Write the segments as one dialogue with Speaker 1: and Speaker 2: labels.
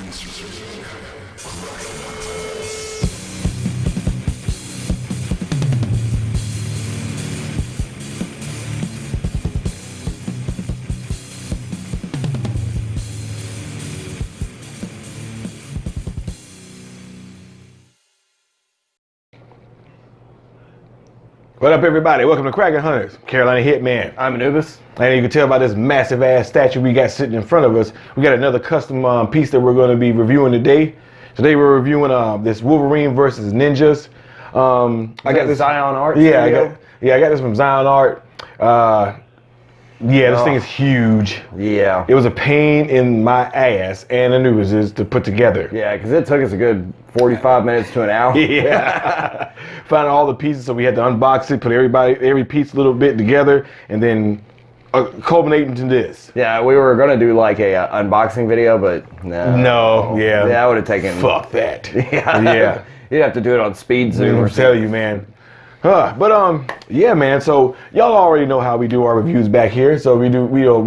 Speaker 1: What up, everybody? Welcome to Kraken Hunters, Carolina Hitman. I'm Anubis. And you can tell by this massive ass statue we got sitting in front of us, we got another custom piece that we're going to be reviewing today. Today we're reviewing this Wolverine versus Ninjas.
Speaker 2: I got this Xionart.
Speaker 1: Yeah, I got this from Xionart. This thing is huge. Yeah. It was a pain in my ass and Anubis's to put together.
Speaker 2: Yeah, because it took us a good 45 minutes to an hour.
Speaker 1: Yeah. Found all the pieces, so we had to unbox it, put every piece a little bit together, and then culminate into this.
Speaker 2: Yeah, we were going to do like a unboxing video, but
Speaker 1: no. Yeah.
Speaker 2: That would have taken...
Speaker 1: Fuck that.
Speaker 2: Yeah. You'd have to do it on speed zoom or something.
Speaker 1: Tell you, man. Yeah, man. So y'all already know how we do our reviews back here. So we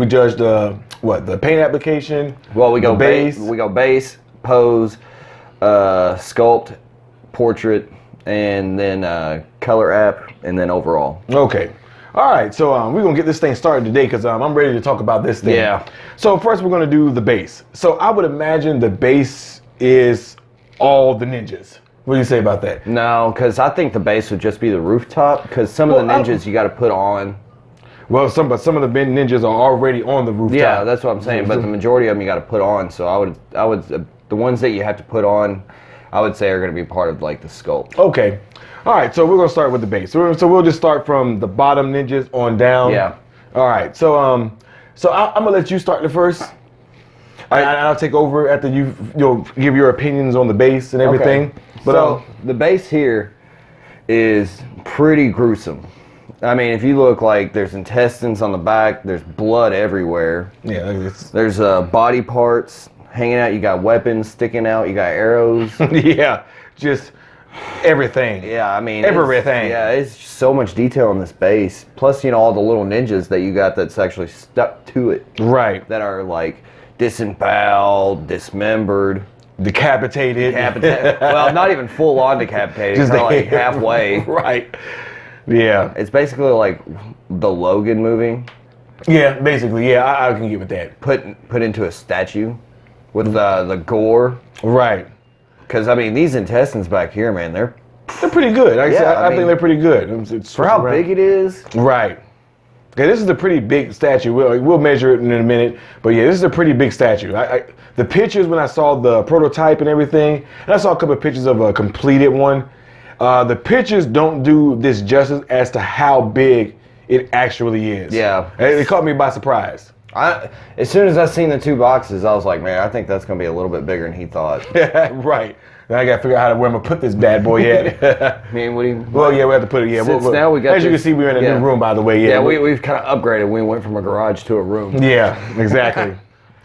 Speaker 1: judge the paint application.
Speaker 2: Well, we go base. We go base, pose, sculpt, portrait, and then color app, and then overall.
Speaker 1: Okay. All right. So we're gonna get this thing started today because I'm ready to talk about this thing.
Speaker 2: Yeah.
Speaker 1: So first we're gonna do the base. So I would imagine the base is all the ninjas. What do you say about that?
Speaker 2: No, because I think the base would just be the rooftop. Because some of the ninjas you got to put on.
Speaker 1: Well, some of the ninjas are already on the rooftop.
Speaker 2: Yeah, that's what I'm saying. But the majority of them you got to put on. So I would the ones that you have to put on, I would say are going to be part of like the sculpt.
Speaker 1: Okay, all right. So we're gonna start with the base. So we'll just start from the bottom ninjas on down.
Speaker 2: Yeah.
Speaker 1: All right. So I'm gonna let you start the first. I'll take over after you'll give your opinions on the base and everything.
Speaker 2: Okay. But the base here is pretty gruesome. I mean, if you look, like there's intestines on the back, there's blood everywhere.
Speaker 1: Yeah.
Speaker 2: There's body parts hanging out. You got weapons sticking out. You got arrows.
Speaker 1: Yeah, just everything.
Speaker 2: Yeah, I mean
Speaker 1: everything.
Speaker 2: It's just so much detail on this base. Plus, all the little ninjas that you got that's actually stuck to it.
Speaker 1: Right.
Speaker 2: That are like disemboweled, dismembered.
Speaker 1: Decapitated.
Speaker 2: Well, not even full on decapitated. Just like halfway.
Speaker 1: Right. Yeah.
Speaker 2: It's basically like the Logan movie.
Speaker 1: Yeah, basically. Yeah, I can get with that.
Speaker 2: Put into a statue with the gore.
Speaker 1: Right.
Speaker 2: Because I mean, these intestines back here, man, they're
Speaker 1: pretty good. I think they're pretty good. It's
Speaker 2: for how big it is.
Speaker 1: Right. Okay, this is a pretty big statue. We'll measure it in a minute, but yeah, this is a pretty big statue. The pictures, when I saw the prototype and everything, and I saw a couple of pictures of a completed one, the pictures don't do this justice as to how big it actually is.
Speaker 2: Yeah.
Speaker 1: It caught me by surprise.
Speaker 2: As soon as I seen the two boxes, I was like, man, I think that's going to be a little bit bigger than he thought.
Speaker 1: Right. Now I got to figure out where I'm going to put this bad boy at.
Speaker 2: I mean,
Speaker 1: well, yeah, we have to put it, yeah.
Speaker 2: Now we got
Speaker 1: as you can see, we're in a new room, by the way.
Speaker 2: Yeah, we've kind of upgraded. We went from a garage to a room.
Speaker 1: Yeah, exactly.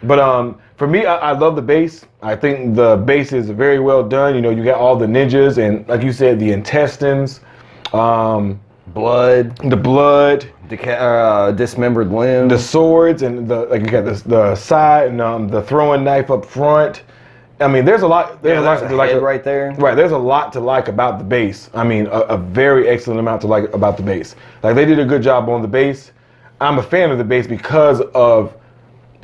Speaker 1: But for me, I love the base. I think the base is very well done. You got all the ninjas and, like you said, the intestines,
Speaker 2: blood, dismembered limbs,
Speaker 1: the swords, and you got the side and the throwing knife up front. I mean, there's a lot. There's a lot to like
Speaker 2: right there.
Speaker 1: Right, there's a lot to like about the base. I mean, a very excellent amount to like about the base. Like, they did a good job on the base. I'm a fan of the base because of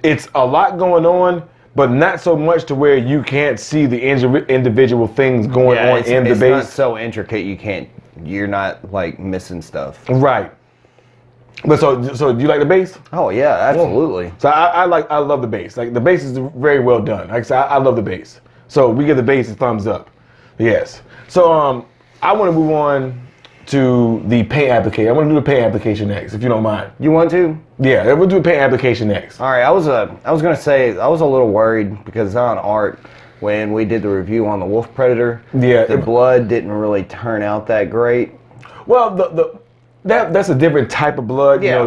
Speaker 1: it's a lot going on, but not so much to where you can't see the individual things going on in the base.
Speaker 2: It's not so intricate you're not like missing stuff.
Speaker 1: Right. But so do you like the base?
Speaker 2: Oh yeah, absolutely.
Speaker 1: So I love the base. Like, the base is very well done. Like I said, I love the base. So we give the base a thumbs up. Yes. So I want to move on to the paint application. I want to do the paint application next, if you don't mind.
Speaker 2: You want to?
Speaker 1: Yeah, we'll do the paint application next.
Speaker 2: All right. I was gonna say I was a little worried because on art, when we did the review on the Wolf Predator, the blood didn't really turn out that great.
Speaker 1: Well, that's a different type of blood.
Speaker 2: Yeah,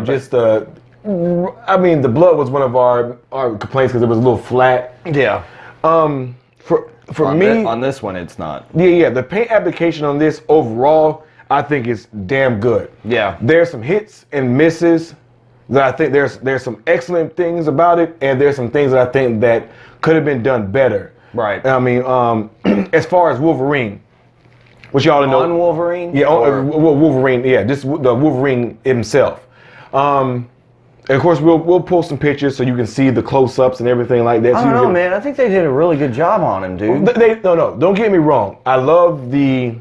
Speaker 1: I mean, the blood was one of our complaints because it was a little flat.
Speaker 2: Yeah.
Speaker 1: For me,
Speaker 2: on this one, it's not.
Speaker 1: Yeah. The paint application on this overall, I think, is damn good.
Speaker 2: Yeah.
Speaker 1: There's some hits and misses that I think there's some excellent things about it, and there's some things that I think that could have been done better.
Speaker 2: Right.
Speaker 1: I mean, as far as Wolverine, which y'all know.
Speaker 2: On Wolverine?
Speaker 1: Yeah, Wolverine. Yeah, just the Wolverine himself. And of course, we'll pull some pictures so you can see the close-ups and everything like that.
Speaker 2: I don't know, man. I think they did a really good job on him, dude.
Speaker 1: No. Don't get me wrong. I love the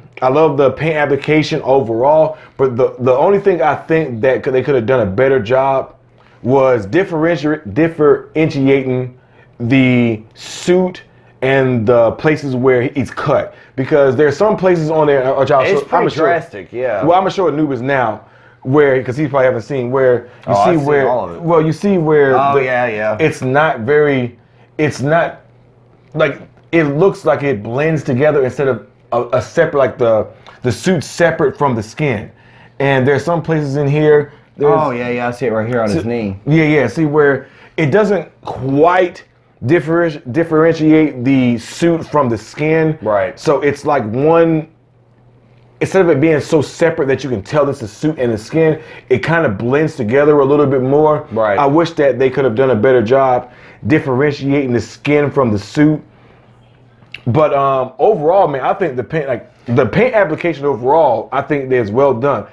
Speaker 1: paint application overall, but the only thing I think that they could have done a better job was differentiating the suit and the places where he's cut, because there's some places on there which
Speaker 2: It's pretty drastic, yeah.
Speaker 1: Well, I'm gonna show Anubis now. Where, because he probably haven't seen, where you see
Speaker 2: I've
Speaker 1: where,
Speaker 2: seen all of it.
Speaker 1: well, you see where,
Speaker 2: yeah.
Speaker 1: it's not like, it looks like it blends together instead of a separate, like the suit's separate from the skin. And there's some places in here.
Speaker 2: I see it right here on his knee.
Speaker 1: Yeah, see where it doesn't quite differentiate the suit from the skin.
Speaker 2: Right.
Speaker 1: So it's like one. Instead of it being so separate that you can tell it's the suit and the skin, it kind of blends together a little bit more.
Speaker 2: Right.
Speaker 1: I wish that they could have done a better job differentiating the skin from the suit. But overall, man, I think the paint application overall, I think is well done.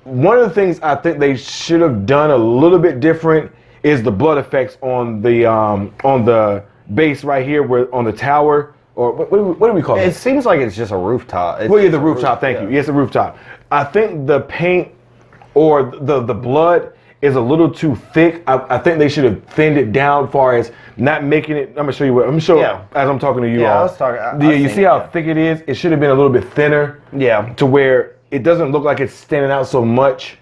Speaker 1: One of the things I think they should have done a little bit different is the blood effects on the base right here, where on the tower. Or what do we call it?
Speaker 2: It seems like it's just a rooftop.
Speaker 1: Well, yeah, the rooftop. Thank you. Yes, the rooftop. I think the paint or the blood is a little too thick. I think they should have thinned it down, as far as not making it. I'm gonna show you what. I'm gonna show as I'm talking to you.
Speaker 2: Yeah,
Speaker 1: all.
Speaker 2: I was talking.
Speaker 1: You see how thick it is? It should have been a little bit thinner.
Speaker 2: Yeah.
Speaker 1: To where it doesn't look like it's standing out so much,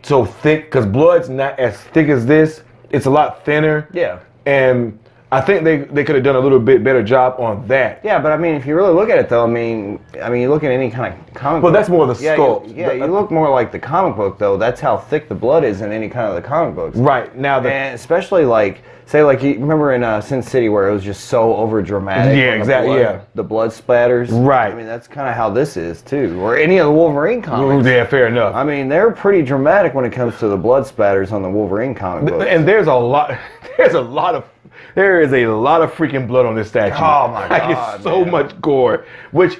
Speaker 1: so thick. Because blood's not as thick as this. It's a lot thinner.
Speaker 2: Yeah.
Speaker 1: And I think they could have done a little bit better job on that.
Speaker 2: Yeah, but I mean, if you really look at it, though, I mean, you look at any kind of comic book.
Speaker 1: Well, that's more the sculpt.
Speaker 2: You look more like the comic book, though. That's how thick the blood is in any kind of the comic books.
Speaker 1: Right. Now,
Speaker 2: and especially say you remember in Sin City where it was just so over dramatic.
Speaker 1: Yeah, exactly.
Speaker 2: The blood splatters.
Speaker 1: Right.
Speaker 2: I mean, that's kind of how this is too, or any of the Wolverine comics.
Speaker 1: Yeah, fair enough.
Speaker 2: I mean, they're pretty dramatic when it comes to the blood splatters on the Wolverine comic books.
Speaker 1: And there is a lot of freaking blood on this statue.
Speaker 2: Oh my God,
Speaker 1: it's so much gore, which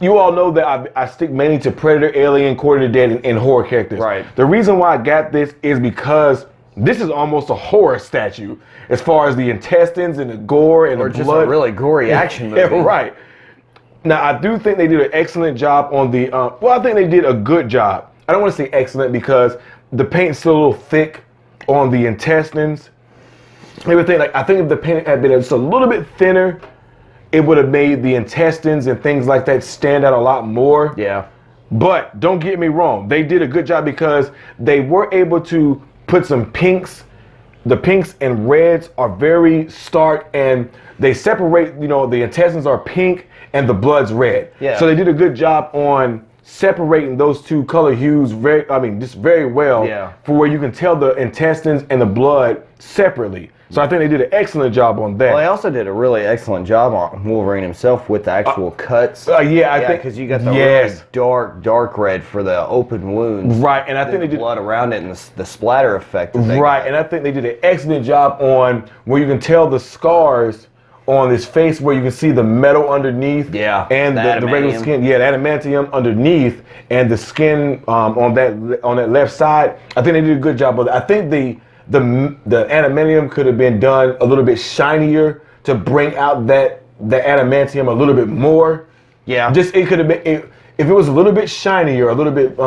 Speaker 1: you all know that I stick mainly to Predator, Alien, Quarter of the Dead, and horror characters.
Speaker 2: Right.
Speaker 1: The reason why I got this is because this is almost a horror statue as far as the intestines and the gore and
Speaker 2: or
Speaker 1: the
Speaker 2: just
Speaker 1: blood.
Speaker 2: a really gory action movie.
Speaker 1: Yeah, right. Now, I do think they did an excellent job on the, I think they did a good job. I don't want to say excellent because the paint's still a little thick on the intestines. Everything, I think if the paint had been just a little bit thinner, it would have made the intestines and things like that stand out a lot more.
Speaker 2: Yeah.
Speaker 1: But don't get me wrong, they did a good job because they were able to put some pinks. The pinks and reds are very stark, and they separate, the intestines are pink and the blood's red.
Speaker 2: Yeah.
Speaker 1: So they did a good job on separating those two color hues very well.
Speaker 2: Yeah.
Speaker 1: For where you can tell the intestines and the blood separately. So I think they did an excellent job on that.
Speaker 2: Well, they also did a really excellent job on Wolverine himself with the actual cuts.
Speaker 1: I think
Speaker 2: because you got the really dark red for the open wounds.
Speaker 1: Right, and I think they did
Speaker 2: blood around it and the splatter effect.
Speaker 1: Right, and I think they did an excellent job on where you can tell the scars on his face, where you can see the metal underneath.
Speaker 2: Yeah,
Speaker 1: and the regular skin. Yeah, the adamantium underneath, and the skin on that left side. I think they did a good job of that. I think the adamantium could have been done a little bit shinier to bring out the adamantium a little bit more.
Speaker 2: Yeah.
Speaker 1: It could have been, if it was a little bit shinier, a little bit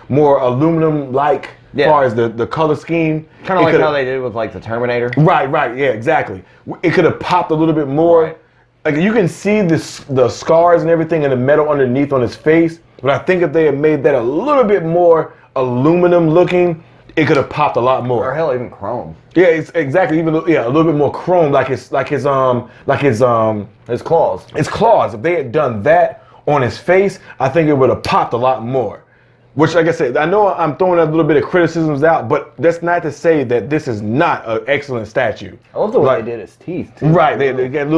Speaker 1: more aluminum-like, as far as the color scheme.
Speaker 2: Kind of like how they did with the Terminator.
Speaker 1: Right, yeah, exactly. It could have popped a little bit more.
Speaker 2: Right.
Speaker 1: Like you can see the scars and everything and the metal underneath on his face, but I think if they had made that a little bit more aluminum looking, it could have popped a lot more.
Speaker 2: Or hell, even chrome.
Speaker 1: Yeah, it's exactly. Even a little bit more chrome, like his claws. His claws. If they had done that on his face, I think it would have popped a lot more. Which, like I said, I know I'm throwing a little bit of criticisms out, but that's not to say that this is not an excellent statue.
Speaker 2: I love the way they did his teeth too.
Speaker 1: Right. They get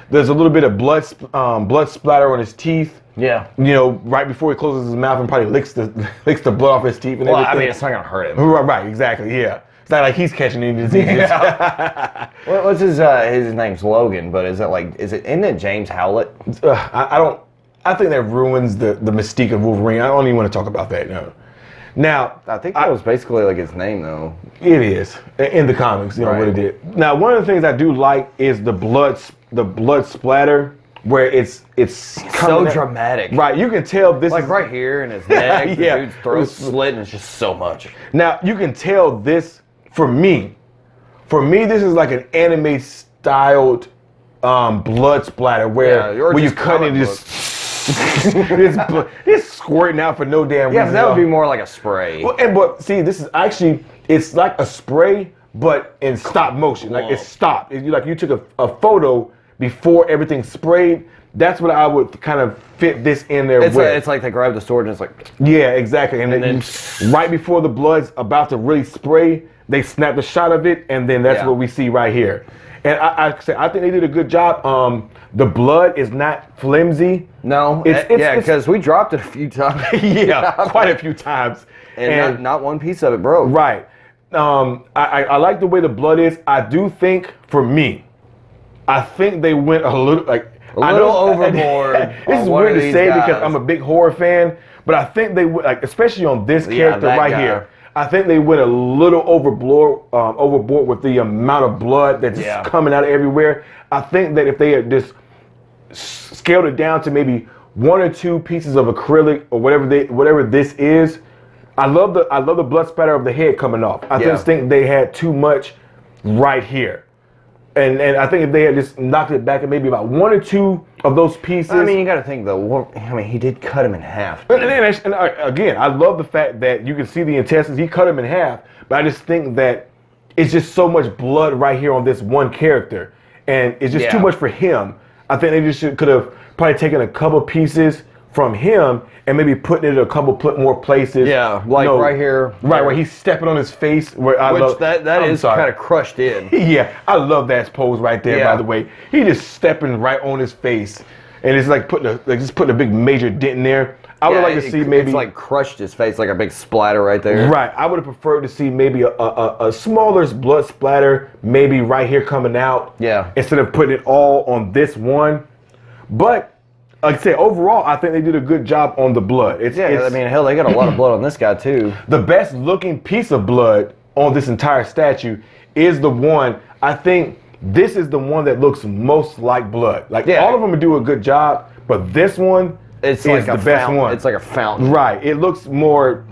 Speaker 1: there's a little bit of blood splatter on his teeth.
Speaker 2: Yeah.
Speaker 1: Right before he closes his mouth and probably licks the blood off his teeth and everything.
Speaker 2: I mean, it's not gonna hurt him.
Speaker 1: Right. Exactly. Yeah. It's not like he's catching any diseases.
Speaker 2: What's his name's Logan, but isn't it James Howlett?
Speaker 1: I think that ruins the mystique of Wolverine. I don't even want to talk about that. No. Now,
Speaker 2: I think that was basically like his name, though.
Speaker 1: It is in the comics, you know what it did. Now, one of the things I do like is the blood splatter, where it's
Speaker 2: so dramatic.
Speaker 1: Right, you can tell this
Speaker 2: like
Speaker 1: is
Speaker 2: right here in his neck. The dude's throat's slit, and it's just so much.
Speaker 1: Now you can tell this for me. This is like an anime styled blood splatter where you cut it just. it's squirting out for no damn reason.
Speaker 2: Yeah, that would be more like a spray.
Speaker 1: Well, but see, this is actually, it's like a spray, but in stop motion. Like it's stopped. You took a photo before everything sprayed. That's what I would kind of fit this in there with.
Speaker 2: It's like they grab the sword and it's like...
Speaker 1: Yeah, exactly. And then right before the blood's about to really spray, they snap the shot of it, and then that's what we see right here. And I think they did a good job. The blood is not flimsy.
Speaker 2: No, because we dropped it a few times.
Speaker 1: Quite a few times.
Speaker 2: And not one piece of it broke.
Speaker 1: Right. I like the way the blood is. I do think, for me, I think they went a little
Speaker 2: overboard.
Speaker 1: This is weird to say because I'm a big horror fan, but I think they would, especially on this character right here. I think they went a little overboard with the amount of blood that's just coming out of everywhere. I think that if they had just scaled it down to maybe 1 or 2 pieces of acrylic or whatever this is, I love the blood spatter of the head coming off. I just think they had too much right here. And I think if they had just knocked it back at maybe about 1 or 2 of those pieces.
Speaker 2: I mean, you got to think though. He did cut him in half.
Speaker 1: And again, I love the fact that you can see the intestines. He cut him in half, but I just think that it's just so much blood right here on this one character, and it's just too much for him. I think they just could have probably taken a couple pieces from him and maybe putting it in a couple more places.
Speaker 2: Yeah, like right here.
Speaker 1: Right, where he's stepping on his face.
Speaker 2: That is kind of crushed in.
Speaker 1: Yeah, I love that pose right there, by the way. He just stepping right on his face. And it's like putting a big major dent in there. I would like to see maybe...
Speaker 2: It's like crushed his face, like a big splatter right there.
Speaker 1: Right, I would have preferred to see maybe a smaller blood splatter, maybe right here coming out.
Speaker 2: Yeah.
Speaker 1: Instead of putting it all on this one. But... like I said, overall, I think they did a good job on the blood.
Speaker 2: I mean, hell, they got a lot of blood on this guy, too.
Speaker 1: The best looking piece of blood on this entire statue is the one, I think this is the one that looks most like blood. All of them do a good job, but this one is like the best one.
Speaker 2: It's like a fountain.
Speaker 1: Right. It looks more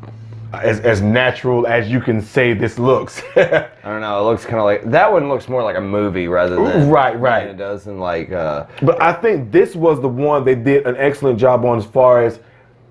Speaker 1: as natural as you can say this looks.
Speaker 2: I don't know. It looks kind of like that one looks more like a movie rather than
Speaker 1: right.
Speaker 2: It doesn't like.
Speaker 1: But I think this was the one they did an excellent job on as far as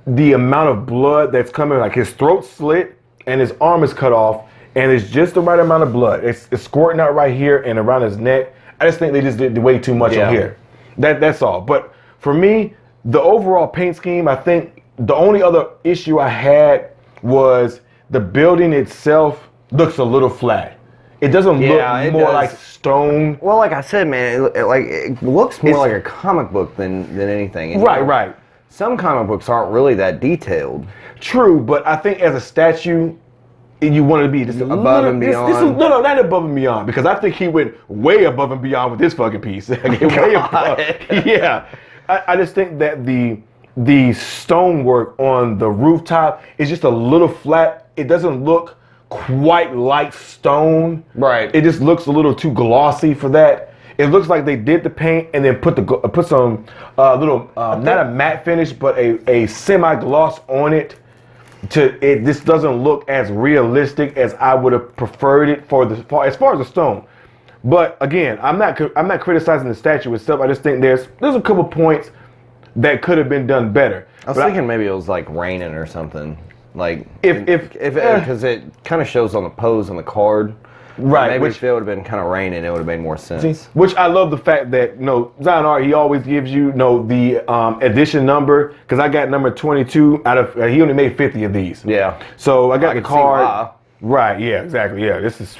Speaker 1: the amount of blood that's coming. Like his throat slit and his arm is cut off, and it's just the right amount of blood. It's squirting out right here and around his neck. I just think they just did way too much on here. That's all. But for me, the overall paint scheme, I think the only other issue I had was the building itself looks a little flat. It doesn't look more like stone.
Speaker 2: Well, like I said, man, it looks more like a comic book than anything. And
Speaker 1: Right.
Speaker 2: Some comic books aren't really that detailed.
Speaker 1: True, but I think as a statue, you want to be just
Speaker 2: above and beyond.
Speaker 1: No, not above and beyond, because I think he went way above and beyond with this fucking piece. Way above. Yeah, I just think that the stonework on the rooftop is just a little flat. It doesn't look quite like stone.
Speaker 2: Right.
Speaker 1: It just looks a little too glossy for that. It looks like they did the paint and then put some little not a matte finish, but a semi-gloss on it. This doesn't look as realistic as I would have preferred it as far as the stone. But again, I'm not criticizing the statue itself. I just think there's a couple points that could have been done better.
Speaker 2: I was thinking maybe it was like raining or something. Like because it kind of shows on the pose on the card.
Speaker 1: Right.
Speaker 2: Maybe if it would have been kind of raining, it would have made more sense.
Speaker 1: Which I love the fact that Xionart, he always gives you the edition number, because I got number 22 out of he only made 50 of these.
Speaker 2: Yeah.
Speaker 1: So I got the card. Right. Yeah. Exactly. Yeah. This is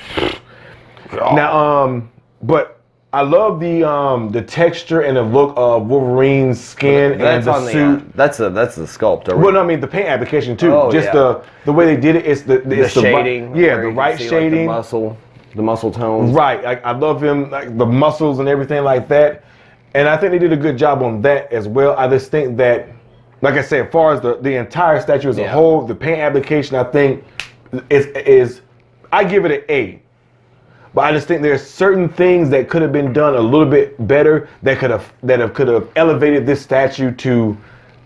Speaker 1: now. But I love the texture and the look of Wolverine's skin and the suit.
Speaker 2: That's the sculpt.
Speaker 1: Well, no, I mean the paint application too.
Speaker 2: Oh,
Speaker 1: Just
Speaker 2: yeah.
Speaker 1: the way they did it. It's the
Speaker 2: shading.
Speaker 1: The right shading.
Speaker 2: Like the muscle tones.
Speaker 1: Right. I love him, like the muscles and everything like that. And I think they did a good job on that as well. I just think that, like I said, as far as the entire statue as a whole, the paint application, I think is I give it an A. But I just think there's certain things that could have been done a little bit better that could have elevated this statue to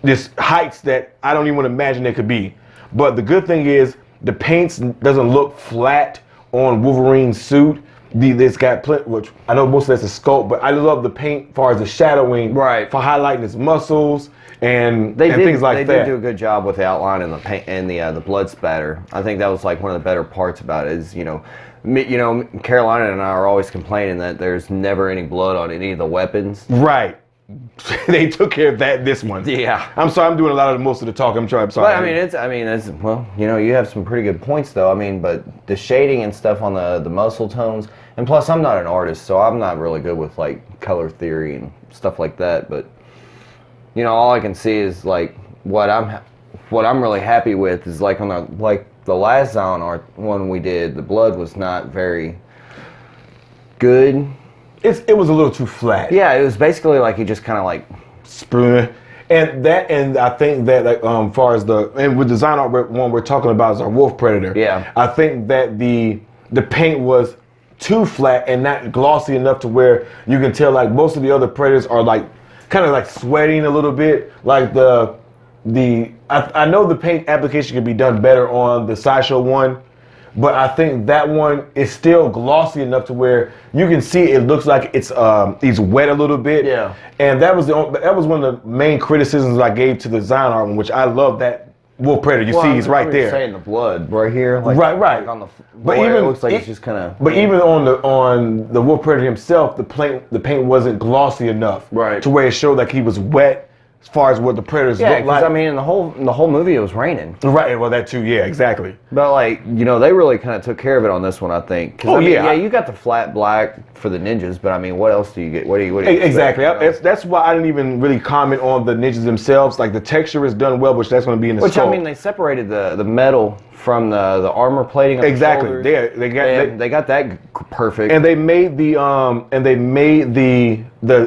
Speaker 1: this heights that I don't even want to imagine it could be. But the good thing is the paint doesn't look flat on Wolverine's suit. It's got plenty, which I know most of that's a sculpt, but I love the paint as far as the shadowing,
Speaker 2: right,
Speaker 1: for highlighting his muscles and things like that. They
Speaker 2: did do a good job with the outline and the paint and the blood spatter. I think that was like one of the better parts about it. Is Carolina and I are always complaining that there's never any blood on any of the weapons.
Speaker 1: Right. They took care of that this one.
Speaker 2: Yeah.
Speaker 1: I'm sorry, I'm doing a lot of most of the talk. I'm sorry.
Speaker 2: But you have some pretty good points though. I mean, but the shading and stuff on the muscle tones, and plus I'm not an artist, so I'm not really good with like color theory and stuff like that. But all I can see is like what I'm really happy with is like on the last Xionart one we did, the blood was not very good.
Speaker 1: It was a little too flat.
Speaker 2: Yeah, it was basically like he just kind of like
Speaker 1: sprayed. And I think that like far as with the Xionart one we're talking about is our Wolf Predator.
Speaker 2: Yeah.
Speaker 1: I think that the paint was too flat and not glossy enough to where you can tell like most of the other Predators are like kind of like sweating a little bit. Like I know the paint application could be done better on the Sideshow one. But I think that one is still glossy enough to where you can see it looks like it's wet a little bit.
Speaker 2: Yeah.
Speaker 1: And that was one of the main criticisms I gave to the Xionart one, which I love that Wolf Predator. You see, he's right there.
Speaker 2: Saying the blood right here. Like,
Speaker 1: right.
Speaker 2: Like on it looks like it's just kind of.
Speaker 1: But even on the Wolf Predator himself, the paint wasn't glossy enough.
Speaker 2: Right.
Speaker 1: To where it showed like he was wet. As far as what the Predators look like.
Speaker 2: I mean, in the whole movie, it was raining.
Speaker 1: Right. Well, that too. Yeah. Exactly.
Speaker 2: But like, they really kind of took care of it on this one, I think. Yeah, you got the flat black for the ninjas, but I mean, what else do you get? What do you
Speaker 1: exactly?
Speaker 2: Expect,
Speaker 1: That's why I didn't even really comment on the ninjas themselves. Like the texture is done well, which that's going to be in the
Speaker 2: Which
Speaker 1: sculpt.
Speaker 2: I mean, they separated the metal from the armor plating. Of
Speaker 1: exactly.
Speaker 2: The shoulders.
Speaker 1: They
Speaker 2: got that perfect.
Speaker 1: And they made the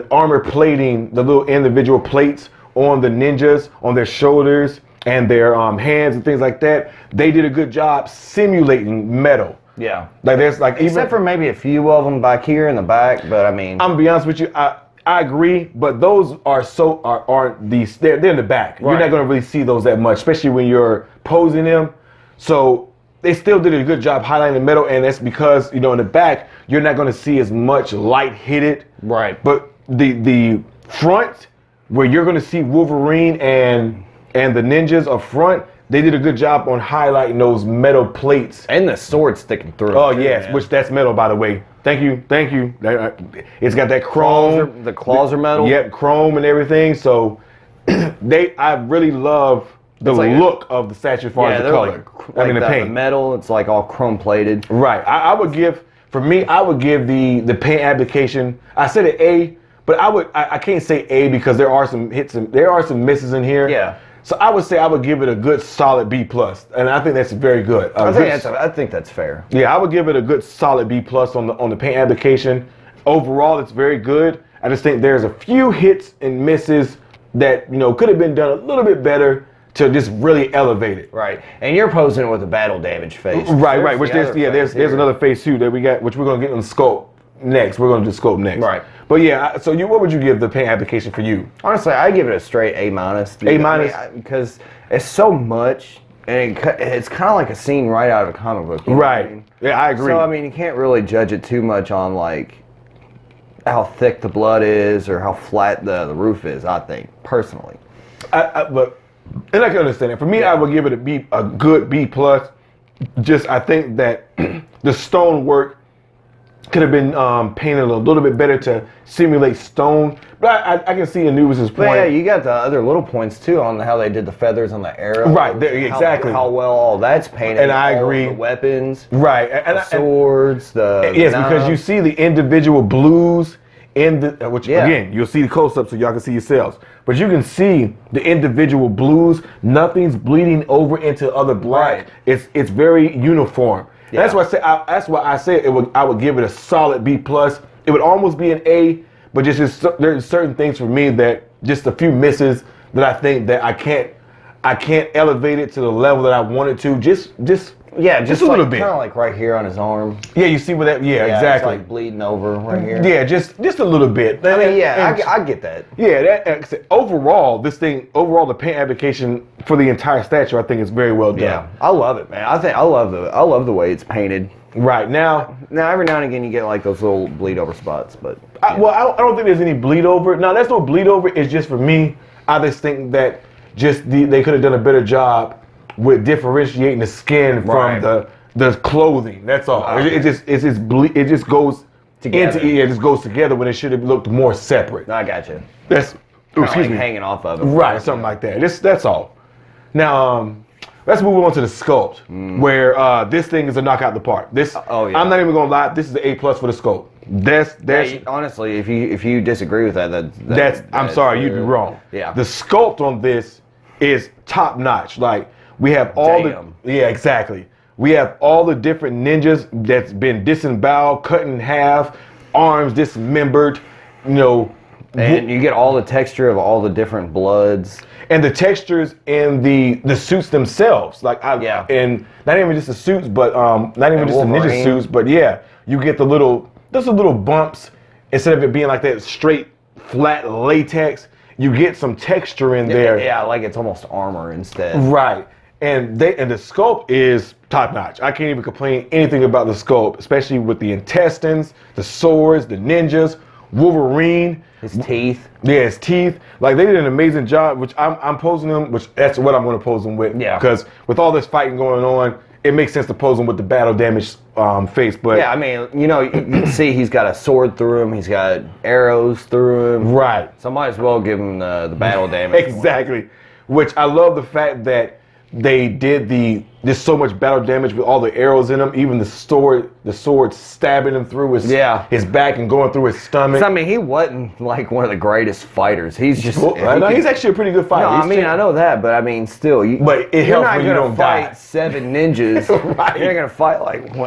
Speaker 1: armor plating, the little individual plates on the ninjas, on their shoulders and their hands and things like that. They did a good job simulating metal.
Speaker 2: Yeah.
Speaker 1: Like there's like
Speaker 2: except for maybe a few of them back here in the back, but I mean,
Speaker 1: I'm gonna be honest with you, I agree, but those aren't these. They're in the back. Right. You're not gonna really see those that much, especially when you're posing them. So they still did a good job highlighting the metal, and that's because in the back you're not gonna see as much light hit it.
Speaker 2: Right.
Speaker 1: But the front, where you're going to see Wolverine and the ninjas up front, they did a good job on highlighting those metal plates.
Speaker 2: And the sword sticking through.
Speaker 1: Oh, yes, man. Which that's metal, by the way. Thank you. It's got that chrome.
Speaker 2: The claws are metal?
Speaker 1: Yep, chrome and everything. So I really love the look of the statue as far as the color.
Speaker 2: The paint. The metal, it's like all chrome plated.
Speaker 1: Right. I would give the paint application, I said an A, but I can't say A because there are some hits and there are some misses in here.
Speaker 2: Yeah.
Speaker 1: So I would say I would give it a good solid B plus, and I think that's very good.
Speaker 2: I think that's fair.
Speaker 1: Yeah, I would give it a good solid B plus on the paint application. Overall, it's very good. I just think there's a few hits and misses that could have been done a little bit better to just really elevate it.
Speaker 2: Right. And you're posing it with a battle damage face.
Speaker 1: Right. Which there's another face too that we got, which we're gonna get on the scope next. We're gonna do scope next.
Speaker 2: Right.
Speaker 1: But yeah, so what would you give the paint application for you?
Speaker 2: Honestly, I give it a straight A minus.
Speaker 1: A minus,
Speaker 2: because it's so much, and it's kind of like a scene right out of a comic book.
Speaker 1: Right. I mean? Yeah, I agree.
Speaker 2: So I mean, you can't really judge it too much on like how thick the blood is or how flat the roof is. I think personally.
Speaker 1: And I can understand it. For me, I would give it a good B plus. Just I think that the stone work could have been painted a little bit better to simulate stone. But I can see Anubis's point.
Speaker 2: But yeah, you got the other little points too on how they did the feathers on the arrow.
Speaker 1: Right, exactly.
Speaker 2: How well all that's painted.
Speaker 1: And I agree.
Speaker 2: The weapons.
Speaker 1: Right.
Speaker 2: The swords.
Speaker 1: Yes, because you see the individual blues in the which again you'll see the close up so y'all can see yourselves, but you can see the individual blues. Nothing's bleeding over into other black.
Speaker 2: Right.
Speaker 1: It's very uniform. Yeah. That's why I say I would give it a solid B plus. It would almost be an A, but just there's certain things for me that just a few misses that I think that I can't elevate it to the level that I want it to. Just a little bit.
Speaker 2: Kind of like right here on his arm.
Speaker 1: Yeah, you see where that? Yeah, exactly.
Speaker 2: It's like bleeding over right here.
Speaker 1: Yeah, just a little bit.
Speaker 2: I mean, I get that.
Speaker 1: Yeah, overall, the paint application for the entire statue, I think is very well done.
Speaker 2: Yeah, I love it, man. I love the way it's painted.
Speaker 1: Right now,
Speaker 2: every now and again you get like those little bleed over spots, but
Speaker 1: I don't think there's any bleed over. No, that's no bleed over. It's just for me. I just think that they could have done a better job with differentiating the skin from the clothing. That's all. Okay. It just goes together. It just goes together when it should have looked more separate.
Speaker 2: I got you.
Speaker 1: That's excuse me,
Speaker 2: hanging off of it.
Speaker 1: Right, something like that. That's all. Now, let's move on to the sculpt, where this thing is a knockout the park. I'm not even gonna lie. This is the A plus for the sculpt. That's
Speaker 2: honestly, if you disagree with that,
Speaker 1: I'm sorry, you'd be wrong.
Speaker 2: Yeah.
Speaker 1: The sculpt on this is top notch. Like we have exactly. We have all the different ninjas that's been disemboweled, cut in half, arms dismembered,
Speaker 2: and you get all the texture of all the different bloods.
Speaker 1: And the textures in the suits themselves, and not even just the suits, but not even just
Speaker 2: Wolverine.
Speaker 1: the ninja suits, but you get the little bumps instead of it being like that straight flat latex. You get some texture in there.
Speaker 2: Yeah, like it's almost armor instead.
Speaker 1: Right, and the sculpt is top notch. I can't even complain anything about the sculpt, especially with the intestines, the swords, the ninjas, Wolverine.
Speaker 2: His teeth.
Speaker 1: Yeah, his teeth. Like they did an amazing job, which I'm posing them, which that's what I'm going to pose them with.
Speaker 2: Yeah.
Speaker 1: Because with all this fighting going on, it makes sense to pose them with the battle damaged face. But
Speaker 2: yeah, I mean, you can see he's got a sword through him. He's got arrows through him.
Speaker 1: Right.
Speaker 2: So might as well give him the battle damage.
Speaker 1: Exactly. Which I love the fact that they did there's so much battle damage with all the arrows in him, even the sword stabbing him through his back and going through his stomach.
Speaker 2: I mean, he wasn't like one of the greatest fighters. He's just
Speaker 1: he's actually a pretty good fighter.
Speaker 2: No, I know that, but I mean, still,
Speaker 1: but it helps when you don't die.
Speaker 2: Fight 7 ninjas.
Speaker 1: Right.
Speaker 2: You're not gonna fight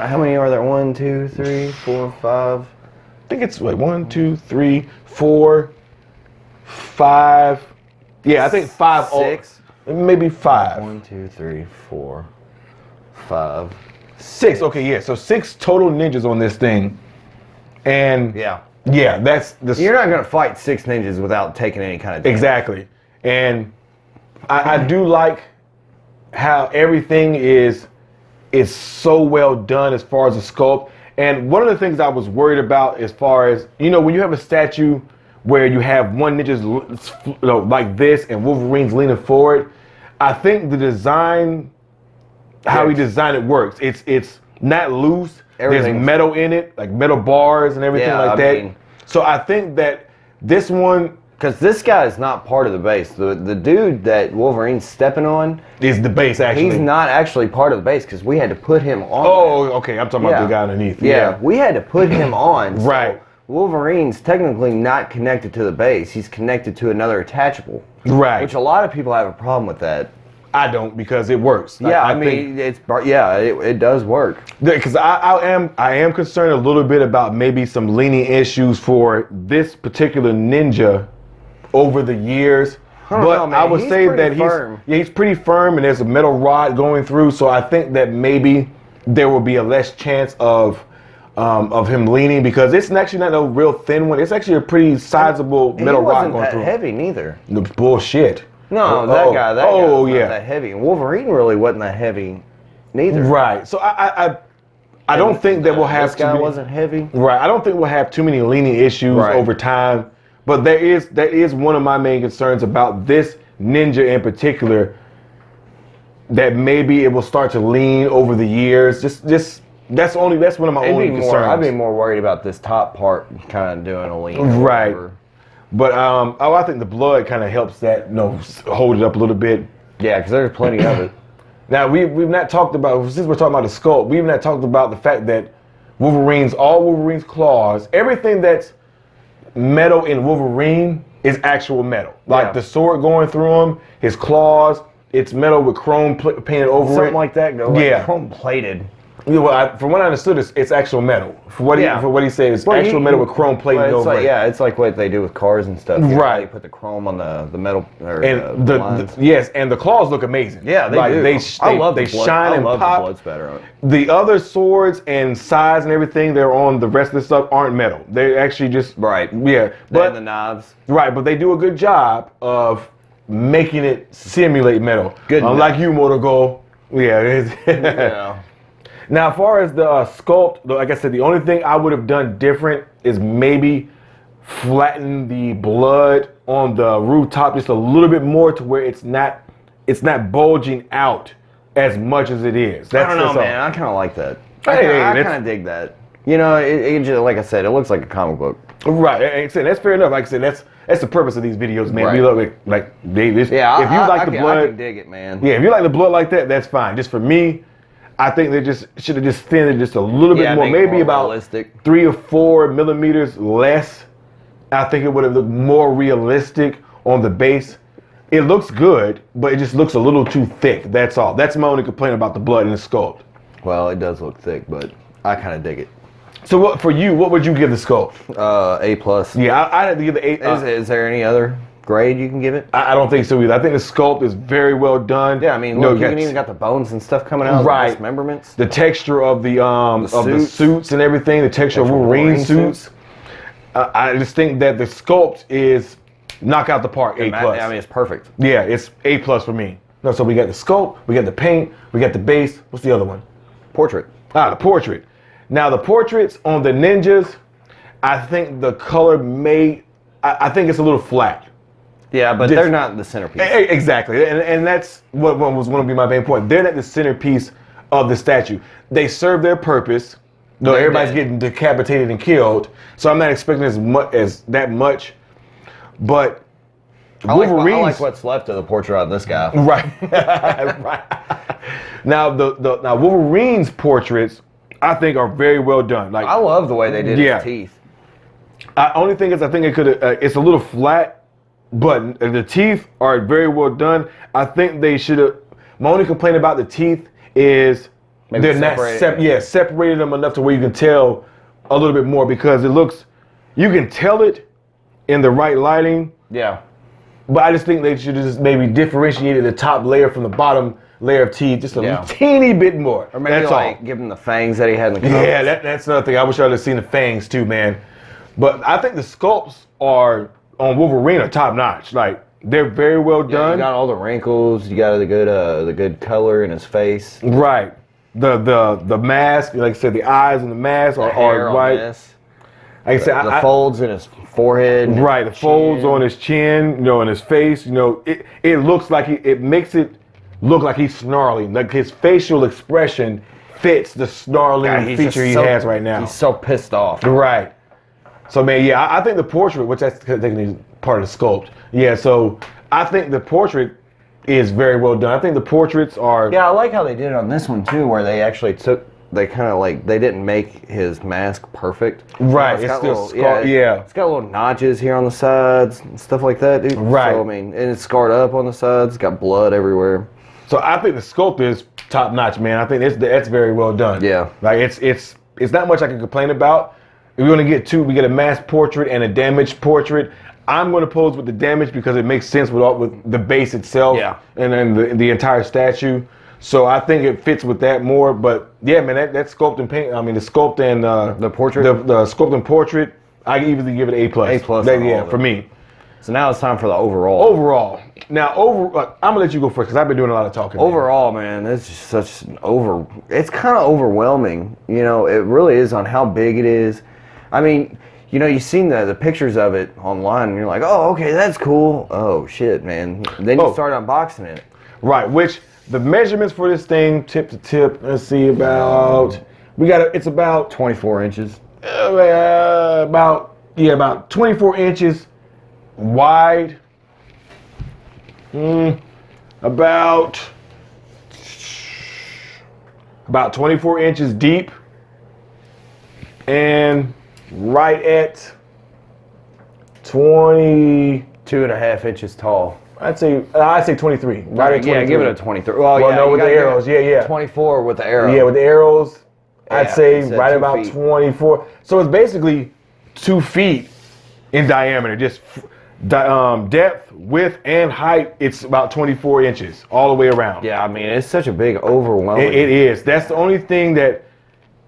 Speaker 2: how many are there? 1, 2, 3, 4, 5.
Speaker 1: I think it's like 1, 2, 3, 4, 5. Yeah, I think 5.
Speaker 2: 6.
Speaker 1: Maybe 5.
Speaker 2: 1, 2, 3, 4, 5,
Speaker 1: 6. Okay, yeah. So 6 total ninjas on this thing, and that's the.
Speaker 2: You're not gonna fight 6 ninjas without taking any kind of damage.
Speaker 1: Exactly, and I do like how everything is so well done as far as the sculpt. And one of the things I was worried about, as far as when you have a statue where you have one ninja's like this and Wolverine's leaning forward, I think the design, how he designed it works. It's not loose. There's metal in it, like metal bars and everything like that. So I think that this one,
Speaker 2: because this guy is not part of the base. The dude that Wolverine's stepping on
Speaker 1: is the base, actually.
Speaker 2: He's not actually part of the base because we had to put him on.
Speaker 1: Oh, okay. I'm talking about the guy underneath.
Speaker 2: Yeah, we had to put him on.
Speaker 1: Right.
Speaker 2: So Wolverine's technically not connected to the base. He's connected to another attachable.
Speaker 1: Right.
Speaker 2: Which a lot of people have a problem with that.
Speaker 1: I don't, because it works.
Speaker 2: Yeah, I mean, it does work.
Speaker 1: Because I am concerned a little bit about maybe some leaning issues for this particular ninja over the years. I would say that he's pretty firm, and there's a metal rod going through. So I think that maybe there will be a less chance of him leaning, because it's actually not a real thin one. It's actually a pretty sizable metal rod going through.
Speaker 2: He wasn't that heavy neither.
Speaker 1: No, bullshit.
Speaker 2: No, that guy was not that heavy. Wolverine really wasn't that heavy neither.
Speaker 1: Right. So I don't think that we'll have
Speaker 2: this guy wasn't heavy.
Speaker 1: Right. I don't think we'll have too many leaning issues over time. But that is one of my main concerns about this ninja in particular, that maybe it will start to lean over the years. That's one of my only concerns.
Speaker 2: I'd be more worried about this top part kind of doing a lean.
Speaker 1: Right. But I think the blood kind of helps that, hold it up a little bit.
Speaker 2: Yeah, because there's plenty of it.
Speaker 1: Now we've not talked about, since we're talking about the sculpt, we've not talked about the fact that all Wolverine's claws, everything that's metal in Wolverine is actual metal. Like
Speaker 2: Yeah.
Speaker 1: the sword going through him, his claws, it's metal with chrome painted over
Speaker 2: Something
Speaker 1: it.
Speaker 2: like that. Go like
Speaker 1: Yeah.
Speaker 2: chrome plated.
Speaker 1: Yeah, well, from what I understood, it's actual metal. For what he said, it's
Speaker 2: Well,
Speaker 1: actual metal with chrome plated
Speaker 2: well,
Speaker 1: over
Speaker 2: like,
Speaker 1: it.
Speaker 2: Yeah, it's like what they do with cars and stuff. You know,
Speaker 1: Right.
Speaker 2: you put the chrome on the metal or
Speaker 1: And
Speaker 2: the
Speaker 1: the
Speaker 2: lines.
Speaker 1: yes, and the claws look amazing.
Speaker 2: Yeah, they
Speaker 1: like,
Speaker 2: do.
Speaker 1: I love they shine and pop.
Speaker 2: The blood spatter on it.
Speaker 1: The other swords and size and everything they're on the rest of the stuff aren't metal. They're actually just
Speaker 2: Right.
Speaker 1: Yeah,
Speaker 2: But the knives.
Speaker 1: right, but they do a good job of making it simulate metal.
Speaker 2: Good
Speaker 1: Unlike you, Motor Yeah.
Speaker 2: Yeah.
Speaker 1: Now, as far as the sculpt, like I said, the only thing I would have done different is maybe flatten the blood on the rooftop just a little bit more to where it's not bulging out as much as it is.
Speaker 2: I don't know, man. I kind of like that.
Speaker 1: Hey,
Speaker 2: I kind of dig that. You know, it just, like I said, it looks like a comic book.
Speaker 1: Right, and that's fair enough. Like I said, that's the purpose of these videos, man.
Speaker 2: Right.
Speaker 1: We look like this.
Speaker 2: Yeah,
Speaker 1: if you like the blood,
Speaker 2: I can dig it, man.
Speaker 1: yeah, if you like the blood like that, that's fine. Just for me, I think they just should have just thinned it just a little bit more,
Speaker 2: make it
Speaker 1: maybe
Speaker 2: more
Speaker 1: about
Speaker 2: realistic.
Speaker 1: 3 or 4 millimeters less. I think it would have looked more realistic on the base. It looks good, but it just looks a little too thick. That's all. That's my only complaint about the blood and the sculpt.
Speaker 2: Well, it does look thick, but I kind of dig it.
Speaker 1: So what for you? What would you give the sculpt?
Speaker 2: A+.
Speaker 1: Yeah, I had to give the 8.
Speaker 2: Is there any other grade you can give it?
Speaker 1: I don't think so either. I think the sculpt is very well done.
Speaker 2: Yeah, I mean,
Speaker 1: No,
Speaker 2: look, you even got the bones and stuff coming out.
Speaker 1: Right.
Speaker 2: The dismemberments.
Speaker 1: The texture of the suits and everything. The texture of Wolverine suits. I just think that the sculpt is knock out the park. A+.
Speaker 2: I mean, it's perfect.
Speaker 1: Yeah, it's A+ for me. No, so we got the sculpt, we got the paint, we got the base. What's the other one?
Speaker 2: Portrait.
Speaker 1: The portrait. Now the portraits on the ninjas, I think the color I think it's a little flat.
Speaker 2: Yeah, but they're not the centerpiece.
Speaker 1: Exactly, and that's what was going to be my main point. They're not the centerpiece of the statue. They serve their purpose. Though everybody's getting decapitated and killed, so I'm not expecting as that much. But
Speaker 2: I
Speaker 1: Wolverine's
Speaker 2: like what's left of the portrait on this guy.
Speaker 1: right, right. Now now Wolverine's portraits, I think, are very well done. Like
Speaker 2: I love the way they did his teeth.
Speaker 1: Only thing is, I think it could. It's a little flat, but the teeth are very well done. I think they should have. My only complaint about the teeth is
Speaker 2: Maybe
Speaker 1: they're not separated them enough to where you can tell a little bit more, because it looks. You can tell it in the right lighting.
Speaker 2: Yeah.
Speaker 1: But I just think they should have just maybe differentiated the top layer from the bottom layer of teeth just a teeny bit more.
Speaker 2: Or maybe
Speaker 1: that's
Speaker 2: give him the fangs that he had in the comics.
Speaker 1: Yeah, that's another thing. I wish I would have seen the fangs too, man. But I think the sculpts on Wolverine are top notch. Like, they're very well done.
Speaker 2: You got all the wrinkles. You got the good color in his face.
Speaker 1: Right. The mask, like I said, the eyes and the mask are right. Like I said,
Speaker 2: the folds in his forehead.
Speaker 1: Right, the folds on his chin, and his face. It looks like it makes it look like he's snarling. Like his facial expression fits the snarling feature he has right now.
Speaker 2: He's so pissed off.
Speaker 1: Right. So, man, yeah, I think the portrait, which that's technically part of the sculpt. Yeah, so I think the portrait is very well done. I think the portraits are.
Speaker 2: Yeah, I like how they did it on this one too, where they actually they kind of they didn't make his mask perfect.
Speaker 1: Right, it's still scarred. Yeah,
Speaker 2: it's got little notches here on the sides and stuff like that, dude.
Speaker 1: Right.
Speaker 2: So, I mean, and it's scarred up on the sides. It's got blood everywhere.
Speaker 1: So I think the sculpt is top notch, man. I think that's very well done.
Speaker 2: Yeah.
Speaker 1: Like it's not much I can complain about. We're gonna get two. We get a mass portrait and a damaged portrait. I'm going to pose with the damage because it makes sense with the base itself, and then the entire statue. So I think it fits with that more. But yeah, man, that sculpt and paint. I mean, the sculpt and
Speaker 2: the portrait,
Speaker 1: the sculpt and portrait. I easily give it A+. Yeah, for me.
Speaker 2: So now it's time for the overall.
Speaker 1: Overall. Now, I'm gonna let you go first because I've been doing a lot of talking.
Speaker 2: Overall, man, it's just such it's kind of overwhelming. It really is on how big it is. I mean, you've seen the pictures of it online, and you're like, oh, okay, that's cool. Oh, shit, man. Then you start unboxing it.
Speaker 1: Right, which the measurements for this thing, tip to tip, let's see, it's about
Speaker 2: 24 inches.
Speaker 1: About 24 inches wide. About 24 inches deep. And right at 20.
Speaker 2: 2.5 inches tall.
Speaker 1: I'd say 23. Right at 23.
Speaker 2: Yeah, give it a 23. Well,
Speaker 1: Well,
Speaker 2: yeah,
Speaker 1: no, with the
Speaker 2: gotta give
Speaker 1: arrows.
Speaker 2: it
Speaker 1: Yeah.
Speaker 2: 24 with the arrow.
Speaker 1: Yeah, with the arrows, I'd
Speaker 2: Yeah,
Speaker 1: say
Speaker 2: it's at
Speaker 1: right
Speaker 2: 2
Speaker 1: about
Speaker 2: feet.
Speaker 1: 24. So it's basically 2 feet in diameter. Just depth, width, and height. It's about 24 inches all the way around.
Speaker 2: Yeah, I mean, it's such a big, overwhelming.
Speaker 1: It is. That's the only thing that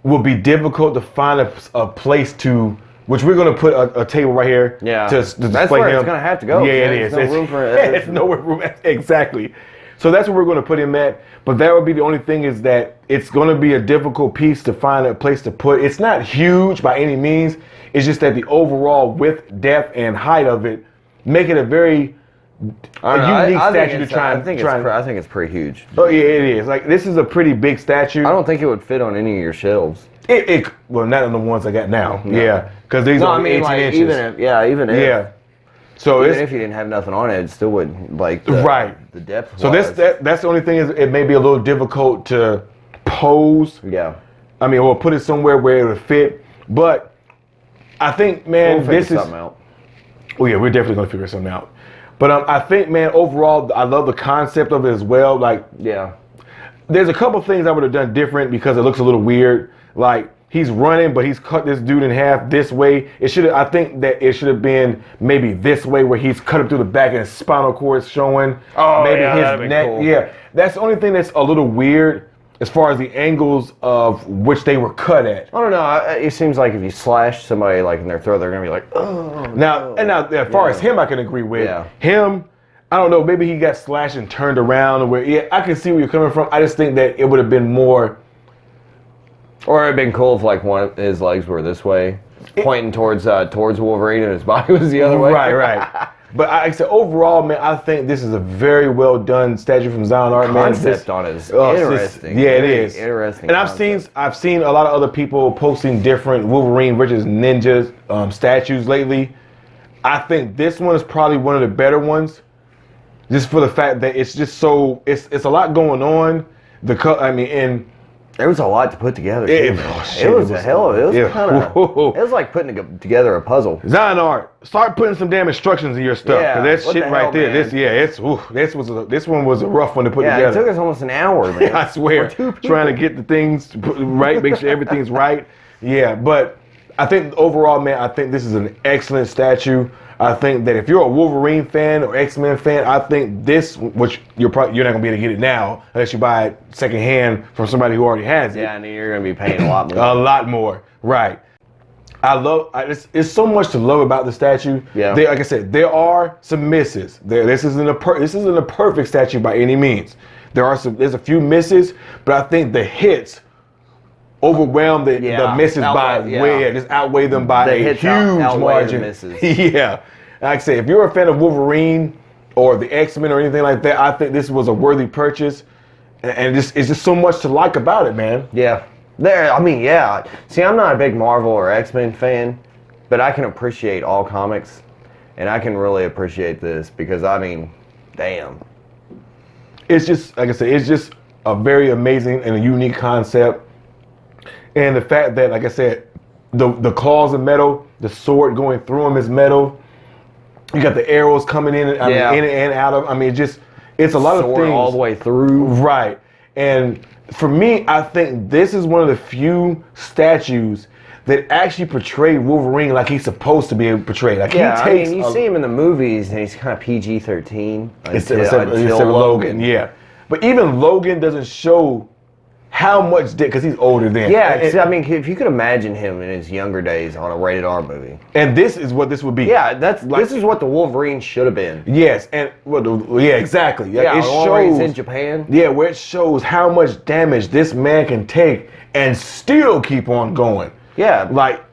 Speaker 1: will be difficult to find a place to. Which we're gonna put a table right here.
Speaker 2: Yeah,
Speaker 1: To
Speaker 2: that's
Speaker 1: display
Speaker 2: where
Speaker 1: him.
Speaker 2: it's gonna have to go.
Speaker 1: Yeah, it
Speaker 2: There's
Speaker 1: is.
Speaker 2: no
Speaker 1: It's,
Speaker 2: room for
Speaker 1: it's nowhere room. Exactly. So that's where we're gonna put him at. But that would be the only thing is that it's gonna be a difficult piece to find a place to put. It's not huge by any means. It's just that the overall width, depth, and height of it make it a very unique statue to try and.
Speaker 2: I think it's pretty huge.
Speaker 1: Oh yeah, it is. Like this is a pretty big statue.
Speaker 2: I don't think it would fit on any of your shelves.
Speaker 1: Well, not on the ones I got now.
Speaker 2: No.
Speaker 1: Yeah, because these are 18 inches.
Speaker 2: even if
Speaker 1: So
Speaker 2: even if you didn't have nothing on it, it still wouldn't like the depth.
Speaker 1: So that's the only thing is it may be a little difficult to pose.
Speaker 2: Yeah.
Speaker 1: I mean, or put it somewhere where it would fit. But I think, man,
Speaker 2: We'll figure
Speaker 1: this is.
Speaker 2: something out.
Speaker 1: Oh yeah, we're definitely gonna figure something out. But I think, man, overall, I love the concept of it as well. Like,
Speaker 2: Yeah.
Speaker 1: there's a couple things I would have done different because it looks a little weird. Like he's running, but he's cut this dude in half this way. I think that it should have been maybe this way, where he's cut him through the back and his spinal cord's showing.
Speaker 2: Oh,
Speaker 1: maybe
Speaker 2: yeah, that'd be
Speaker 1: his neck.
Speaker 2: cool.
Speaker 1: Yeah, that's the only thing that's a little weird as far as the angles of which they were cut at.
Speaker 2: I don't know. It seems like if you slash somebody like in their throat, they're gonna be like, oh.
Speaker 1: Now, as far as him, I can agree with him. I don't know. Maybe he got slashed and turned around. I can see where you're coming from. I just think that it would have been more.
Speaker 2: Or it'd been cool if like one of his legs were this way, pointing towards Wolverine, and his body was the other way.
Speaker 1: Right. But I said overall, man, I think this is a very well done statue from Xionart, man.
Speaker 2: Concept on it is interesting.
Speaker 1: Yeah, it is
Speaker 2: Interesting.
Speaker 1: And I've seen a lot of other people posting different Wolverine versus Ninja statues lately. I think this one is probably one of the better ones, just for the fact that it's just so it's a lot going on. And
Speaker 2: there was a lot to put together.
Speaker 1: It
Speaker 2: was like putting together a puzzle.
Speaker 1: Xionart, start putting some damn instructions in your stuff,
Speaker 2: Yeah,
Speaker 1: because that
Speaker 2: what
Speaker 1: shit
Speaker 2: the
Speaker 1: right
Speaker 2: hell,
Speaker 1: there.
Speaker 2: man?
Speaker 1: This one was a rough one to put
Speaker 2: Yeah,
Speaker 1: together.
Speaker 2: it took us almost an hour, man.
Speaker 1: I swear, trying to get the things right, make sure everything's right. Yeah, but I think overall, man, I think this is an excellent statue. I think that if you're a Wolverine fan or X-Men fan, I think this, which you're not gonna be able to get it now unless you buy it secondhand from somebody who already has it.
Speaker 2: Yeah, and you're gonna be paying a lot more.
Speaker 1: A lot more, right? It's so much to love about the statue.
Speaker 2: Yeah.
Speaker 1: Like I said, there are some misses. This isn't a perfect statue by any means. There's a few misses, but I think the hits overwhelm the misses just outweigh them by a huge margin.
Speaker 2: Misses.
Speaker 1: Yeah. Like I say, if you're a fan of Wolverine or the X-Men or anything like that, I think this was a worthy purchase. And it's just so much to like about it, man.
Speaker 2: Yeah. See, I'm not a big Marvel or X-Men fan, but I can appreciate all comics, and I can really appreciate this because, I mean, damn.
Speaker 1: It's just, like I said, it's just a very amazing and a unique concept. And the fact that, like I said, the claws are metal, the sword going through them is metal. You got the arrows coming in and out of. I mean, it's a lot of things
Speaker 2: all the way through.
Speaker 1: Right. And for me, I think this is one of the few statues that actually portray Wolverine like he's supposed to be portrayed. Like
Speaker 2: you see him in the movies, and he's kind of PG-13
Speaker 1: until Logan. Yeah. But even Logan doesn't show how much because he's older than.
Speaker 2: Yeah, if you could imagine him in his younger days on a rated R movie.
Speaker 1: And this is what this would be.
Speaker 2: Yeah, this is what the Wolverine should have been.
Speaker 1: Yes, and exactly.
Speaker 2: Yeah, it shows in Japan.
Speaker 1: Yeah, where it shows how much damage this man can take and still keep on going.
Speaker 2: Yeah,
Speaker 1: like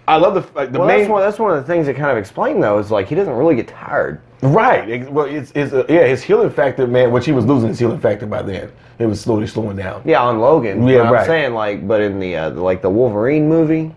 Speaker 1: I love
Speaker 2: that's one of the things that kind of explain though is like he doesn't really get tired.
Speaker 1: Right. Well, his healing factor, man. Which he was losing his healing factor by then. It was slowly slowing down.
Speaker 2: Yeah, on Logan.
Speaker 1: Yeah,
Speaker 2: I'm saying but in the the Wolverine movie,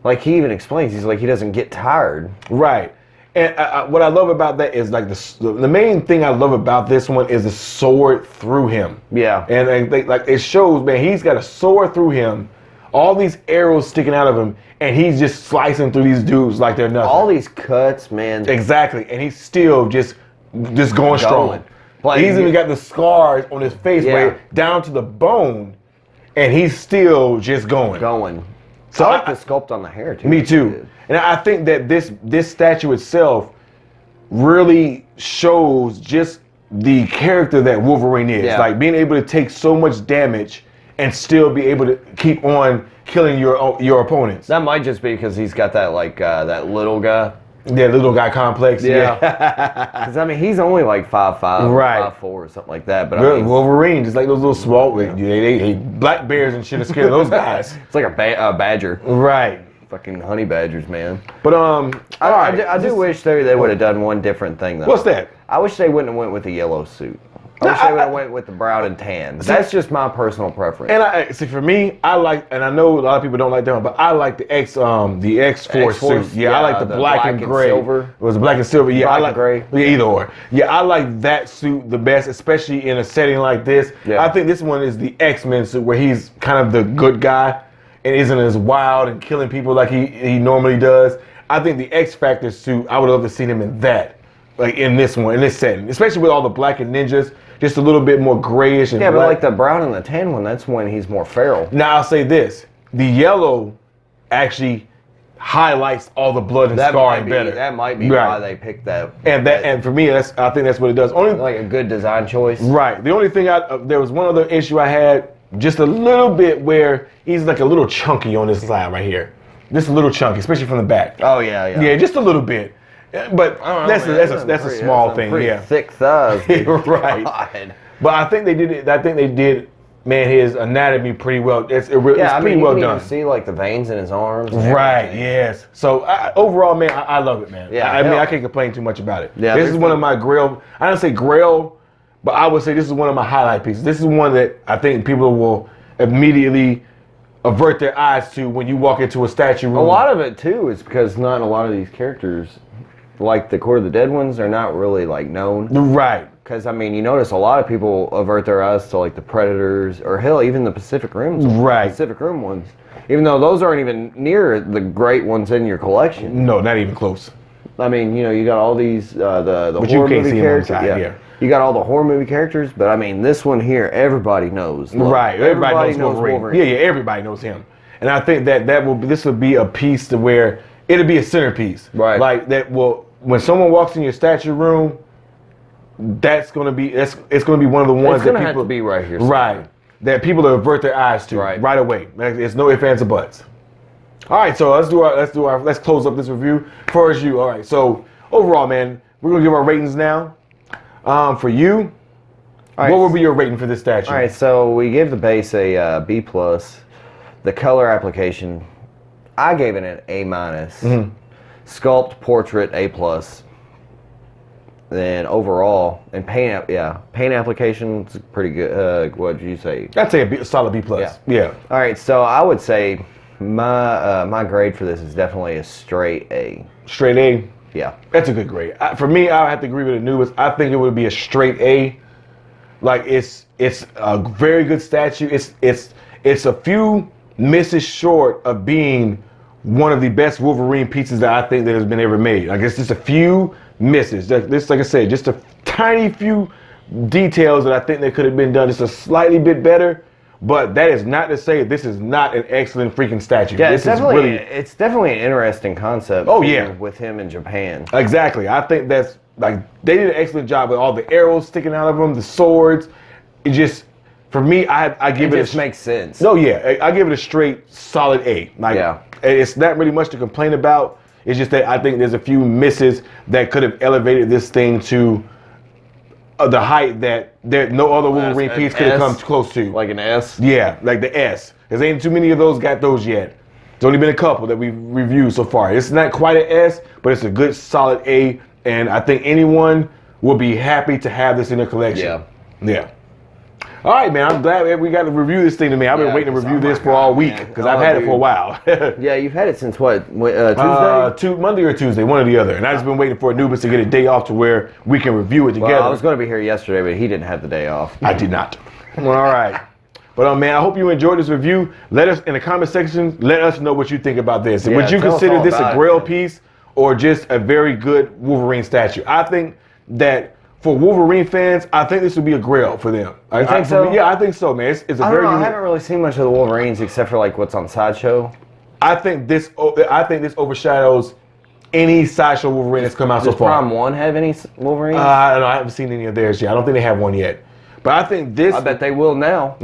Speaker 2: like he even explains, he's like he doesn't get tired.
Speaker 1: Right. And what I love about that is like the main thing I love about this one is the sword through him.
Speaker 2: Yeah.
Speaker 1: And it shows, man, he's got a sword through him all these arrows sticking out of him, and he's just slicing through these dudes like they're nothing.
Speaker 2: All these cuts, man.
Speaker 1: Exactly, and he's still just going strong.
Speaker 2: Like,
Speaker 1: he's even got the scars on his face way down to the bone, and he's still just going.
Speaker 2: So I like the sculpt on the hair too.
Speaker 1: Me too. And I think that this statue itself really shows just the character that Wolverine is. Like being able to take so much damage and still be able to keep on killing your opponents.
Speaker 2: That might just be because he's got that like that little guy.
Speaker 1: Yeah, little guy complex. Yeah.
Speaker 2: Because I mean, he's only like 5'5",
Speaker 1: right,
Speaker 2: 5'4", or something like that. But
Speaker 1: I
Speaker 2: mean,
Speaker 1: Wolverine, just like those little small, they black bears and shit are scared of those guys.
Speaker 2: It's like a badger.
Speaker 1: Right.
Speaker 2: Fucking honey badgers, man.
Speaker 1: But
Speaker 2: I do wish they would have done one different thing though.
Speaker 1: What's that?
Speaker 2: I wish they wouldn't have went with the yellow suit. I wish they would have went with the brown and tan. That's just my personal preference.
Speaker 1: And I see, for me, I like, and I know a lot of people don't like that one, but I like the X-Force suit. Yeah, I like the black and gray.
Speaker 2: Silver.
Speaker 1: It was black and silver. Yeah,
Speaker 2: black
Speaker 1: I like
Speaker 2: and gray.
Speaker 1: Yeah, either or. Yeah, I like that suit the best, especially in a setting like this. Yeah. I think this one is the X-Men suit where he's kind of the good guy and isn't as wild and killing people like he normally does. I think the X-Factor suit, I would love to see him in that, like in this one, in this setting, especially with all the black and ninjas. Just a little bit more grayish and
Speaker 2: black.
Speaker 1: But
Speaker 2: like the brown and the tan one, that's when he's more feral.
Speaker 1: Now I'll say this: the yellow actually highlights all the blood and scarring better.
Speaker 2: That might be why they picked that.
Speaker 1: And for me, I think that's what it does. Only
Speaker 2: like a good design choice.
Speaker 1: Right. The only thing there was one other issue I had, just a little bit where he's like a little chunky on this side right here, just a little chunky, especially from the back.
Speaker 2: Oh yeah.
Speaker 1: Yeah, just a little bit. But that's a small thing.
Speaker 2: Pretty
Speaker 1: yeah,
Speaker 2: thick thighs.
Speaker 1: Right. God. But I think they did it. I think they did, man, his anatomy pretty well. It's pretty well done.
Speaker 2: You can see like the veins in his arms.
Speaker 1: Right. Yes. So overall, man, I love it, man.
Speaker 2: Yeah.
Speaker 1: I mean, I can't complain too much about it.
Speaker 2: Yeah.
Speaker 1: This is one of my grail. I don't say grail, but I would say this is one of my highlight pieces. This is one that I think people will immediately avert their eyes to when you walk into a statue room.
Speaker 2: A lot of it too is because not a lot of these characters, like the Court of the Dead ones, are not really like known.
Speaker 1: Right.
Speaker 2: Because I mean, you notice a lot of people avert their eyes to like the Predators, or hell, even the Pacific Rim.
Speaker 1: Right.
Speaker 2: Pacific Rim ones, even though those aren't even near the great ones in your collection.
Speaker 1: No, not even close.
Speaker 2: I mean, you got all these the horror movie characters. Yeah. You got all the horror movie characters, but I mean, this one here, everybody knows. Look,
Speaker 1: right. Everybody knows Wolverine. Yeah, everybody knows him. And I think this will be a piece to where it'll be a centerpiece.
Speaker 2: Right.
Speaker 1: Like that will. When someone walks in your statue room, it's gonna be one of the ones that people
Speaker 2: have to be right here.
Speaker 1: Right. That people avert their eyes to right away. There's no ifs, ands, or buts. All right, so let's close up this review. First, you. All right. So overall, man, we're gonna give our ratings now. For you, what would be your rating for this statue?
Speaker 2: All right. So we gave the base a B+. The color application, I gave it an A-. Mm-hmm. Sculpt, portrait, A+. Then overall, and paint application's pretty good. What did you say?
Speaker 1: I'd say a solid B+. Yeah.
Speaker 2: All right, so I would say my grade for this is definitely a straight A. Straight
Speaker 1: A?
Speaker 2: Yeah.
Speaker 1: That's a good grade. For me, I would have to agree with Anubis. I think it would be a straight A. Like it's a very good statue. It's a few misses short of being one of the best Wolverine pieces that I think that has been ever made. Like it's just a few misses. This, like I said, just a tiny few details that I think that could have been done just a slightly bit better. But that is not to say this is not an excellent freaking statue.
Speaker 2: Yeah, it's definitely an interesting concept.
Speaker 1: Oh yeah,
Speaker 2: with him in Japan.
Speaker 1: Exactly. I think that's like they did an excellent job with all the arrows sticking out of them, the swords. It just. For me, I give it.
Speaker 2: It just makes sense.
Speaker 1: No, yeah, I give it a straight solid A. Like,
Speaker 2: yeah.
Speaker 1: It's not really much to complain about. It's just that I think there's a few misses that could have elevated this thing to the height that no other Wolverine piece could have come close to.
Speaker 2: Like an S?
Speaker 1: Yeah, like the S. There's ain't too many of those got those yet. There's only been a couple that we've reviewed so far. It's not quite an S, but it's a good solid A, and I think anyone will be happy to have this in their collection.
Speaker 2: Yeah.
Speaker 1: Yeah. All right, man. I'm glad we got to review this thing to me. I've been waiting to review this for all week because I've had it for a while.
Speaker 2: Yeah, you've had it since what? Tuesday?
Speaker 1: Monday or Tuesday, one or the other. And I've just been waiting for Anubis to get a day off to where we can review it together.
Speaker 2: Well, I was going to be here yesterday, but he didn't have the day off.
Speaker 1: I did not. All right. But man, I hope you enjoyed this review. Let us in the comment section. Let us know what you think about this.
Speaker 2: Yeah,
Speaker 1: Would you
Speaker 2: tell us
Speaker 1: consider
Speaker 2: all
Speaker 1: this a
Speaker 2: about it,
Speaker 1: grail
Speaker 2: man.
Speaker 1: piece or just a very good Wolverine statue? I think that for Wolverine fans, I think this would be a grail for them.
Speaker 2: You think so?
Speaker 1: Yeah, I think so, man. It's a
Speaker 2: I don't
Speaker 1: very
Speaker 2: know. I
Speaker 1: unique.
Speaker 2: haven't really seen much of the Wolverines except for like what's on Sideshow.
Speaker 1: I think this overshadows any sideshow Wolverine that's come out so
Speaker 2: Does
Speaker 1: far.
Speaker 2: Prime 1 have any Wolverines?
Speaker 1: I don't know. I haven't seen any of theirs yet. I don't think they have one yet. But I think this.
Speaker 2: I bet they will now.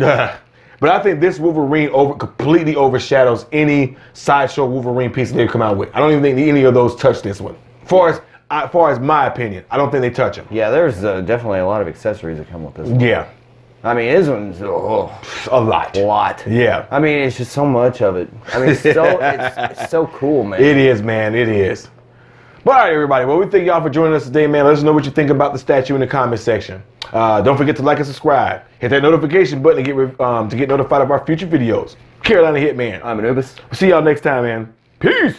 Speaker 1: But I think this Wolverine completely overshadows any sideshow Wolverine piece that they've come out with. I don't even think any of those touch this one. As far as my opinion, I don't think they touch them.
Speaker 2: Yeah, there's definitely a lot of accessories that come with this one.
Speaker 1: Yeah,
Speaker 2: I mean, this one's
Speaker 1: a lot.
Speaker 2: a lot.
Speaker 1: Yeah,
Speaker 2: I mean, it's just so much of it. I mean, it's so cool, man.
Speaker 1: it is, man. It is. But all right, everybody. Well, we thank y'all for joining us today, man. Let us know what you think about the statue in the comment section. Don't forget to like and subscribe. Hit that notification button to get notified of our future videos. Carolina Hitman.
Speaker 2: I'm Anubis.
Speaker 1: See y'all next time, man. Peace.